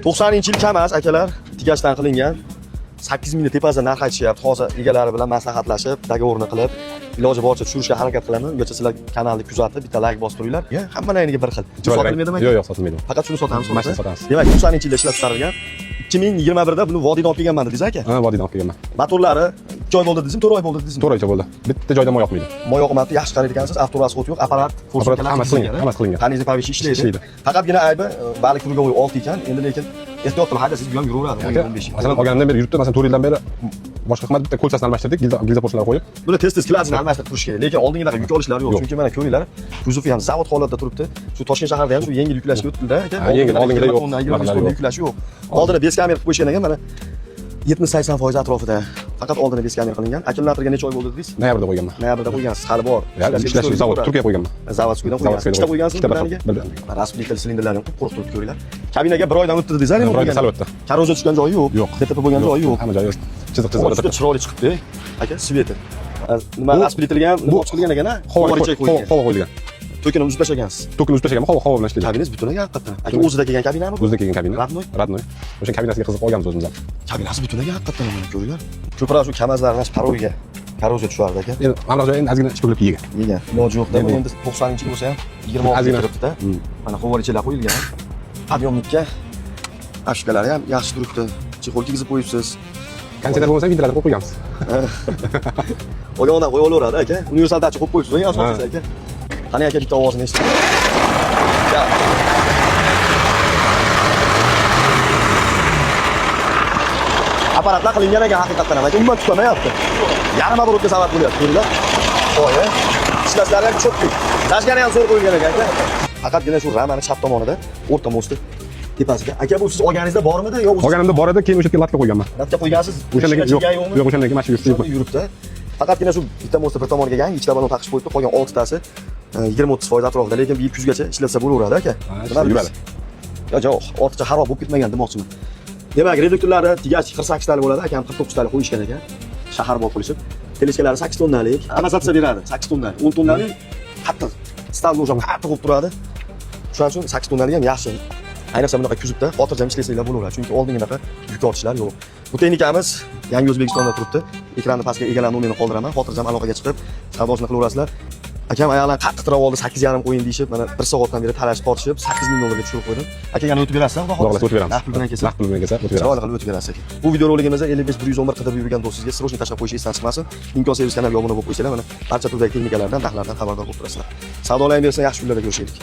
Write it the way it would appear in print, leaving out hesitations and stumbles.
90-yil Kamaz akalar tigashdan qilingan. 8 ming tepasida narx aytishyapti. Hozir egalari bilan maslahatlashib, dogovorni qilib, iloji boricha tushirishga harakat qilaman. Ungacha sizlar kanalni kuzatib, bitta like bosib turinglar. Hamma narsaga bir xil. Sotilmaydimi? Yo'q, sotilmaydi. Faqat shuni sotamiz. Mashina sotamiz. Demak, 90-yilda ishlab chiqarilgan. 2021da buni vodiydan olib kelganman dedingiz aka? Ha, vodiydan olib kelganman. Motorlari 2 oy bo'ldi dedingizmi, 4 oy bo'ldi dedingizmi? 4 oycha bo'ldi. Bitta joyda moy yoqmaydi. Moy yoqmayapti, yaxshi qaraydi ekansiz. Avtorasxod yo'q, apparat, hammasi qilingan. Qanday pavish ishlaydi. Faqatgina aybi baliq turiga qo'yib oldi ekan. Endi lekin ehtiyot qilib hadasiz bu ham yuraveradi. 15. Masalan, olganimdan beri yuribdi. Masalan, 4 yildan beri boshqa xizmat bitta ko'lchasini almashtirdik, gilza po'shlarni qo'yib. Buni tez klassini almashtirib turish kerak. Lekin oldingidaqa yuk olishlari yo'q. Chunki mana ko'ringlar, kuzovi ham zavod holatda turibdi. Shu Toshkent shahrida ham shu yengil yuklashga o'tdi-da aka. Yengil oldingida yo'q. Yuklash yo'q. Oldini bes kamera qilib qo'yishgan ekan mana 70-80% atrofida. Faqat oldini bes kamera qilingan. Akkumulyatorga necha oy bo'ldi dedingiz? Noyabrda qo'yganman. Noyabrda qo'ygansiz, hali bor. Ishlash zavod Turkiya qo'yganman. Zavodskidan qo'ygansiz. Ikkita qo'ygansiz biraniga. Rasplitali silindrlarni qo'yib turib ko'ringlar. Kabinaga 1 oydan o'tdi dedingiz, a? 1 oyda sal o'tdi. Korroziya tushgan joyi yo'q. Yo'q. DTP bo'lgan joyi yo'q. Hamma joyi chiziq o'tdi. Chiroyli chiqibdi. Aka, sveti. Nima asplitilga ham nima qilgan ekan-a? Havo qo'yilgan. To'kini uzib tashlagansiz. To'kini uzib tashlaganman, havo bilan ishlaydi. Kabinangiz butun ekan haqiqatan. Aka, o'zida kelgan kabinami? O'zida kelgan kabina. Radnoy. O'sha kabinasiga qiziqib olganmiz o'zimiz ham. Kabinasi butun ekan haqiqatan mana ko'ringlar. Ko'proq shu Kamazlarning paroviga korroziya tushardi aka. Endi mana joyi endi ozgina ishqilib yegan. Yegan. Iloji yo'q-da. Endi 90-yil bo'lsa ham 26 turibdi-da. Mana quvvalichalar qo'yilgan. Podъемnikka ashkalari ham yaxshi turibdi. Chexol kigizib qo'yibsiz. Kondisioner bo'lmasa ventilator qo'yib qo'yganmiz. O'yondan qo'yaveradi aka. Universal dachi qo'yib qo'yibsiz, yana asosiy aka. Qani aka bitta ovozini eshitdim. Apparatlar qilingan ekan haqiqatan ham aka. Umuman tutmayapti. Yarim оборотga sabab bo'lyapti, ko'ringlar. Qo'ya. Ishlashlari ham cho'plik. Zajgani ham zo'r qo'yilgan ekan aka. Faqatgina shu ramani chap tomonida, o'rta mosti tepasiga. Aka bu siz olganingizda bormidi yo o'zingiz? Olganimda bor edi, keyin o'sha yerga latga qo'yganman. Latga qo'ygansiz? O'shandan yo'q, o'shandan keyin mashina yuribdi. Faqatgina shu bitta mosti bir tomoniga yangi ikkita balon taqish qo'yibdi, qolgan 6 tasi 20-30% atrofida, lekin 200 gacha ishlatsa bo'laveradi aka. Nima yuradi? Yo'q, ortiqcha xarob bo'lib ketmagan demoqchiman. Demak, reduktorlari tigash 48 talik bo'ladi, akam 49 talik qo'yishgan ekan. Shahar bor qilishib. Teleskalari 8 tonnalik, amortizatsiya beradi, 8 tonnalik, 10 tonnalik qattiq. Stalni o'sha qattiq bo'lib turadi. Shuning uchun 8 tonnalik ham yaxshi. Ayniqsa bunaqa kuzibda xotirjam ishlasanglar bo'laveradi, chunki oldingidaqa yuk ortishlar yo'q. Bu texnikamiz yangi O'zbekistonda turibdi. Ekranni pastga egalar nomerini qoldiraman, xotirjam aloqaga chiqib, savdosini qilaverasizlar. Akam ayollar qattiq tirab oldi, 8,5 qo'yin deyshib, mana 1 soatdan beri talashib tortishib, 8 ming dollarga tushirib qo'ydim. Aka yana o'tib berasizlar, xudo xohlasa. O'tib beramiz. Naqd pul bilan kelsa. Naqd pul bilan kelsa, o'tib beramiz. Chiroyli qilib o'tib berasiz aka. Bu video roligimizda 55-111 qidirib yurgan do'stingizga srochniy tashlab qo'yish esdan chiqmasin. Imkon servis kanaliga obuna bo'lib qo'ysanglar, mana barcha turdagi texnikalardan, narxlardan xabardor bo'lib turasizlar. Savdolayni bersa yaxshi kunlarda ko'rishaylik.